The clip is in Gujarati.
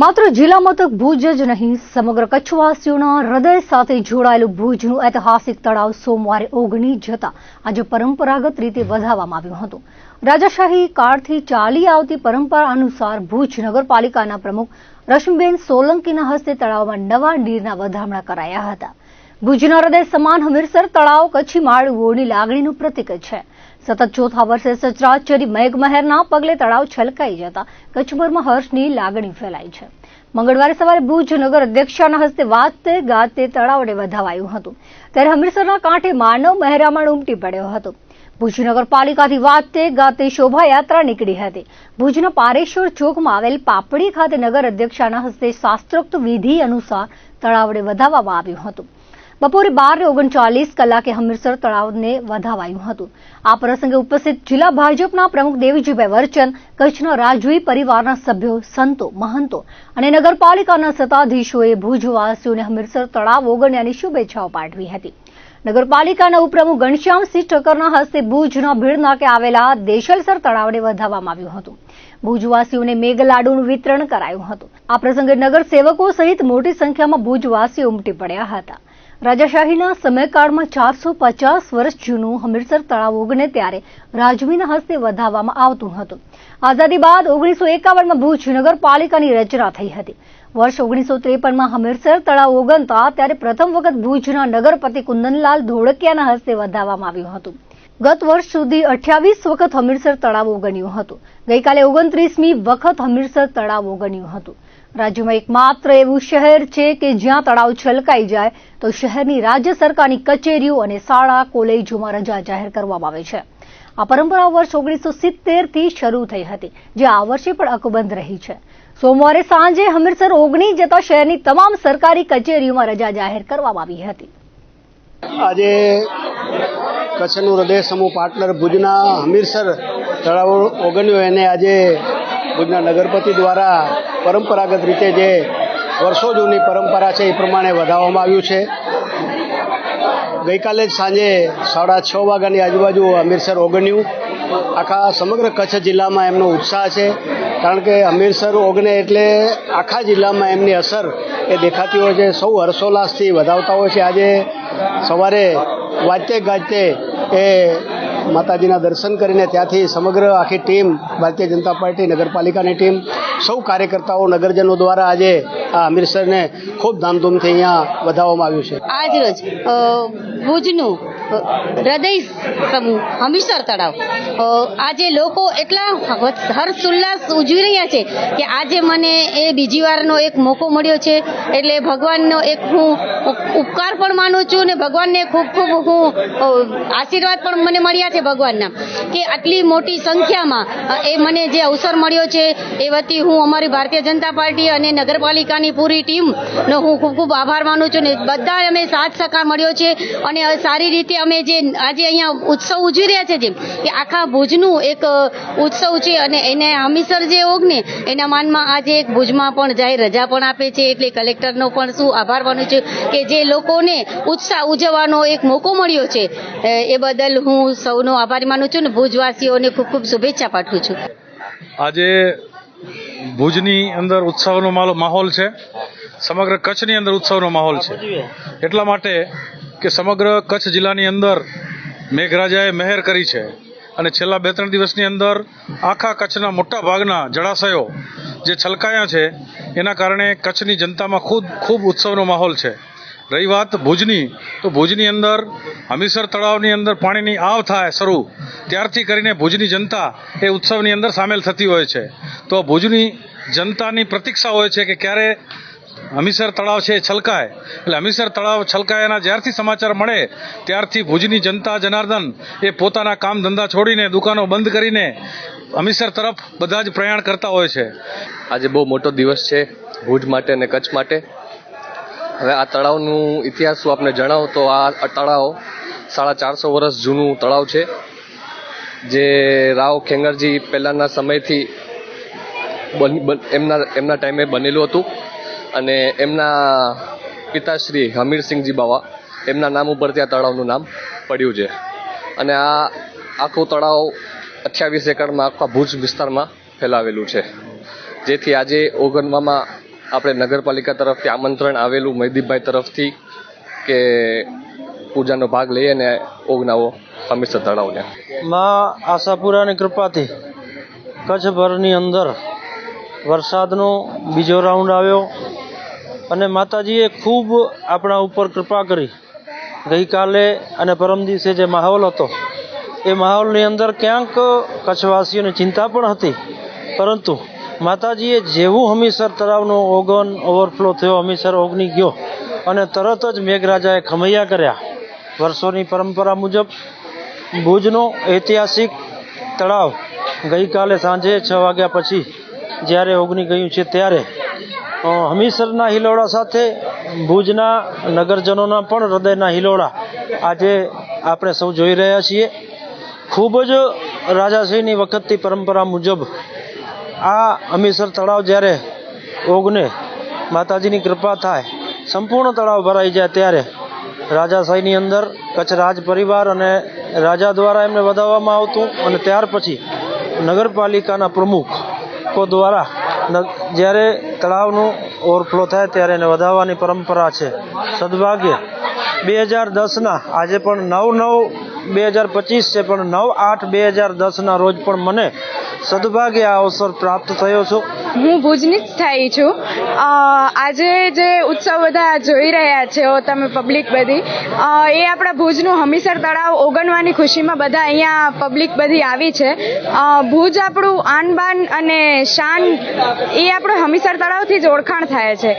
માત્ર જિલ્લા મથક ભુજ જ નહીં, સમગ્ર કચ્છવાસીઓના હૃદય સાથે જોડાયેલું ભુજનું ઐતિહાસિક તળાવ સોમવારે ઓગની જતા આજે પરંપરાગત રીતે વધાવવામાં આવ્યું હતું. રાજાશાહી કાળથી ચાલી આવતી પરંપરા અનુસાર ભુજ નગરપાલિકાના પ્રમુખ રશ્મિબેન સોલંકીના હસ્તે તળાવમાં નવા નીરના વધામણા કરાયા હતા. ભુજના હૃદય સમાન હમીરસર તળાવ કચ્છી માળવુઓની લાગણીનું પ્રતીક છે. સતત ચોથા વર્ષે સચરાચરી મેઘમહેરના પગલે તળાવ છલકાઈ જતા કચ્છભરમાં હર્ષની લાગણી ફેલાઈ છે. મંગળવારે સવારે ભુજ નગર અધ્યક્ષાના હસ્તે વાતે ગાતે તળાવને વધાવાયું હતું, ત્યારે હમીરસરના કાંઠે માનવ મહેરામણ ઉમટી પડ્યો હતો. ભુજ નગરપાલિકાથી વાતે ગાતે શોભાયાત્રા નીકળી હતી. ભુજના પારેશ્વર ચોકમાં આવેલ પાપડી ખાતે નગર અધ્યક્ષાના હસ્તે શાસ્ત્રોક્ત વિધિ અનુસાર તળાવને વધાવવામાં આવ્યું હતું. બપોરે 12:39 કલાકે હમીરસર તળાવને વધાવાયું હતું. આ પ્રસંગે ઉપસ્થિત જિલ્લા ભાજપના પ્રમુખ દેવજીભાઈ વર્ચન, કચ્છના રાજવી પરિવારના સભ્યો, સંતો, મહંતો અને નગરપાલિકાના સત્તાધીશોએ ભુજવાસીઓને હમીરસર તળાવ ઓગણ્યાની શુભેચ્છાઓ પાઠવી હતી. નગરપાલિકાના ઉપપ્રમુખ ઘનશ્યામસિંહ ઠક્કરના હસ્તે ભુજના ભીડનાકે આવેલા દેશલસર તળાવને વધાવવામાં આવ્યું હતું. ભુજવાસીઓને મેઘલાડુનું વિતરણ કરાયું હતું. આ પ્રસંગે નગરસેવકો સહિત મોટી સંખ્યામાં ભુજવાસીઓ ઉમટી પડ્યા હતા. રાજાશાહીના સમયકાળમાં 450 વર્ષ જૂનું હમીરસર તળાવ ઓગણે ત્યારે રાજવીના હસ્તે વધાવવામાં આવતું હતું. આઝાદી બાદ 1951માં ભુજ નગરપાલિકાની રચના થઈ હતી. વર્ષ 1953માં હમીરસર તળાવ ઓગનતા ત્યારે પ્રથમ વખત ભુજના નગરપતિ કુંદનલાલ ધોળકિયાના હસ્તે વધાવવામાં આવ્યું હતું. ગત વર્ષ સુધી 28 વખત હમીરસર તળાવ ઓગણ્યું હતું. ગઈકાલે 29મી વખત હમીરસર તળાવ ઓગણ્યું હતું. રાજ્યમાં એકમાત્ર એવું શહેર છે કે જ્યાં તળાવ છલકાઈ જાય તો શહેરની રાજ્ય સરકારની કચેરીઓ અને શાળા કોલેજોમાં રજા જાહેર કરવામાં આવે છે. આ પરંપરા વર્ષ 1970થી શરૂ થઈ હતી, જે આ વર્ષે પણ અકબંધ રહી છે. સોમવારે સાંજે હમીરસર ઓગણી જતા શહેરની તમામ સરકારી કચેરીઓમાં રજા જાહેર કરવામાં આવી હતી. આજે કચ્છનું હૃદય સમૂહ પાર્ટનર ભુજના હમીરસર તળાવ ઓગણ્યું એને આજે ભુજના નગરપતિ દ્વારા પરંપરાગત રીતે જે વર્ષો જૂની પરંપરા છે એ પ્રમાણે વધાવવામાં આવ્યું છે. ગઈકાલે જ સાંજે 6:30 વાગ્યાની આજુબાજુ હમીરસર ઓગણ્યું. આખા સમગ્ર કચ્છ જિલ્લામાં એમનો ઉત્સાહ છે, કારણ કે હમીરસર ઓગણે એટલે આખા જિલ્લામાં એમની અસર એ દેખાતી હોય છે. સૌ હર્ષોલ્લાસથી વધાવતા હોય છે. આજે સવારે વાજતે ગાજતે એ માતાજીના દર્શન કરીને ત્યાંથી સમગ્ર આખી ટીમ, ભારતીય જનતા પાર્ટી નગરપાલિકાની ટીમ, સૌ કાર્યકર્તાઓ, નગરજનો દ્વારા આજે આ હમીરસરને ખૂબ ધામધૂમથી અહીંયા વધાવવામાં આવ્યું છે. આજ રોજ ભુજનું હૃદય સમૂહ હમીરસર તળાવ આજે લોકો એટલા હર્ષોલ્લાસ ઉજવી રહ્યા છે કે આજે મને એ બીજી વારનો એક મોકો મળ્યો છે. એટલે ભગવાનનો એક હું ઉપકાર પણ માનું છું ને ભગવાનને ખૂબ ખૂબ હું આશીર્વાદ પણ મને મળ્યા છે ભગવાનના, કે આટલી મોટી સંખ્યામાં એ મને જે અવસર મળ્યો છે એ વતી હું અમારી ભારતીય જનતા પાર્ટી અને નગરપાલિકાની પૂરી ટીમનો હું ખૂબ ખૂબ આભાર માનું છું. ને બધા અમે સાથ સહકાર મળ્યો છે અને સારી રીતે અમે જે આજે અહીંયા ઉત્સવ ઉજવી રહ્યા છે, જેમ કે આખા ભુજનું એક ઉત્સવ છે અને એને હમીરસર જે ઓગને એના માનમાં આજે એક ભુજમાં પણ જાહેર રજા પણ આપે છે. એટલે કલેક્ટરનો પણ શું આભાર માનું છું કે જે લોકોને ઉત્સાહ ઉજવવાનો એક મોકો મળ્યો છે એ બદલ હું સૌનો આભારી માનું છું ને ભુજવાસીઓને ખૂબ ખૂબ શુભેચ્છા પાઠવું છું. આજે ભુજની અંદર ઉત્સવનો માહોલ છે, સમગ્ર કચ્છની અંદર ઉત્સવનો માહોલ છે. એટલા માટે કે સમગ્ર કચ્છ જિલ્લાની અંદર મેઘરાજાએ મહેર કરી છે અને છેલ્લા 2-3 દિવસની અંદર આખા કચ્છના મોટા ભાગના જળાશયો જે છલકાયા છે એના કારણે કચ્છની જનતામાં ખૂબ ઉત્સવનો માહોલ છે. રહી વાત ભુજની, તો ભુજની અંદર હમીરસર તળાવની અંદર પાણીની આવ થાય શરૂ ત્યારથી કરીને ભુજની જનતા એ ઉત્સવની અંદર સામેલ થતી હોય છે. તો ભુજની જનતાની પ્રતીક્ષા હોય છે કે ક્યારે હમીરસર તળાવ છે એ છલકાય. એટલે હમીરસર તળાવ છલકાયાના જ્યારથી સમાચાર મળે ત્યારથી ભુજની જનતા જનાર્દન એ પોતાના કામ ધંધા છોડીને, દુકાનો બંધ કરીને હમીરસર તરફ બધા જ પ્રયાણ કરતા હોય છે. આજે બહુ મોટો દિવસ છે ભુજ માટે અને કચ્છ માટે. હવે આ તળાવનું ઇતિહાસ હું આપને જણાવું તો આ તળાવ 450 વર્ષ જૂનું તળાવ છે, જે રાવ ખેંગારજી પહેલાંના સમયથી એમના ટાઈમે બનેલું હતું અને એમના પિતાશ્રી હમીરસિંહજી બાવા એમના નામ ઉપરથી આ તળાવનું નામ પડ્યું છે. અને આ આખું તળાવ 28 એકડમાં આખા ભુજ વિસ્તારમાં ફેલાવેલું છે, જેથી આજે ઓગણવામાં આપણે નગરપાલિકા તરફથી આમંત્રણ આવેલું મહેદીપભાઈ તરફથી કે પૂજાનો ભાગ લઈએ ને ઓગનાવો હમીરસર તળાવને. માં આશાપુરાની કૃપાથી કચ્છભરની અંદર વરસાદનો બીજો રાઉન્ડ આવ્યો અને માતાજીએ ખૂબ આપણા ઉપર કૃપા કરી. ગઈકાલે અને પરમ દિવસે જે માહોલ હતો એ માહોલની અંદર ક્યાંક કચ્છવાસીઓની ચિંતા પણ હતી, પરંતુ માતાજીએ જેવું હમીરસર તળાવનો ઓગન ઓવરફ્લો થયો, હમીરસર ઓગની ગયો અને તરત જ મેઘરાજાએ ખમૈયા કર્યા. વર્ષોની પરંપરા મુજબ ભુજનો ઐતિહાસિક તળાવ ગઈકાલે સાંજે 6 વાગ્યા પછી જ્યારે ઓગની ગયું છે ત્યારે હમીરસરના હિલોળા સાથે ભુજના નગરજનોના પણ હૃદયના હિલોળા આજે આપણે સૌ જોઈ રહ્યા છીએ. ખૂબ જ રાજાશ્રીની વખતથી પરંપરા મુજબ આ હમીરસર તળાવ જ્યારે ઓગને, માતાજીની કૃપા થાય, સંપૂર્ણ તળાવ ભરાઈ જાય ત્યારે રાજાશાહીની અંદર કચ્છ રાજ પરિવાર અને રાજા દ્વારા એમને વધાવવામાં આવતું અને ત્યાર પછી નગરપાલિકાના પ્રમુખો દ્વારા જ્યારે તળાવનું ઓવરફ્લો થાય ત્યારે એને વધાવવાની પરંપરા છે. સદભાગ્ય 2010ના આજે પણ 9/9/2025 છે, પણ 9/8/2010ના રોજ પણ મને સદભાગ્ય આ અવસર પ્રાપ્ત થયો છું. હું ભુજની જ સ્થાયી છું. આજે જે ઉત્સવ બધા જોઈ રહ્યા છો તમે પબ્લિક બધી, એ આપણા ભુજનું હમીરસર તળાવ ઓગણવાની ખુશીમાં બધા અહીંયા પબ્લિક બધી આવી છે. ભુજ આપણું આન બાન અને શાન એ આપણું હમીરસર તળાવથી જ ઓળખાણ થાય છે.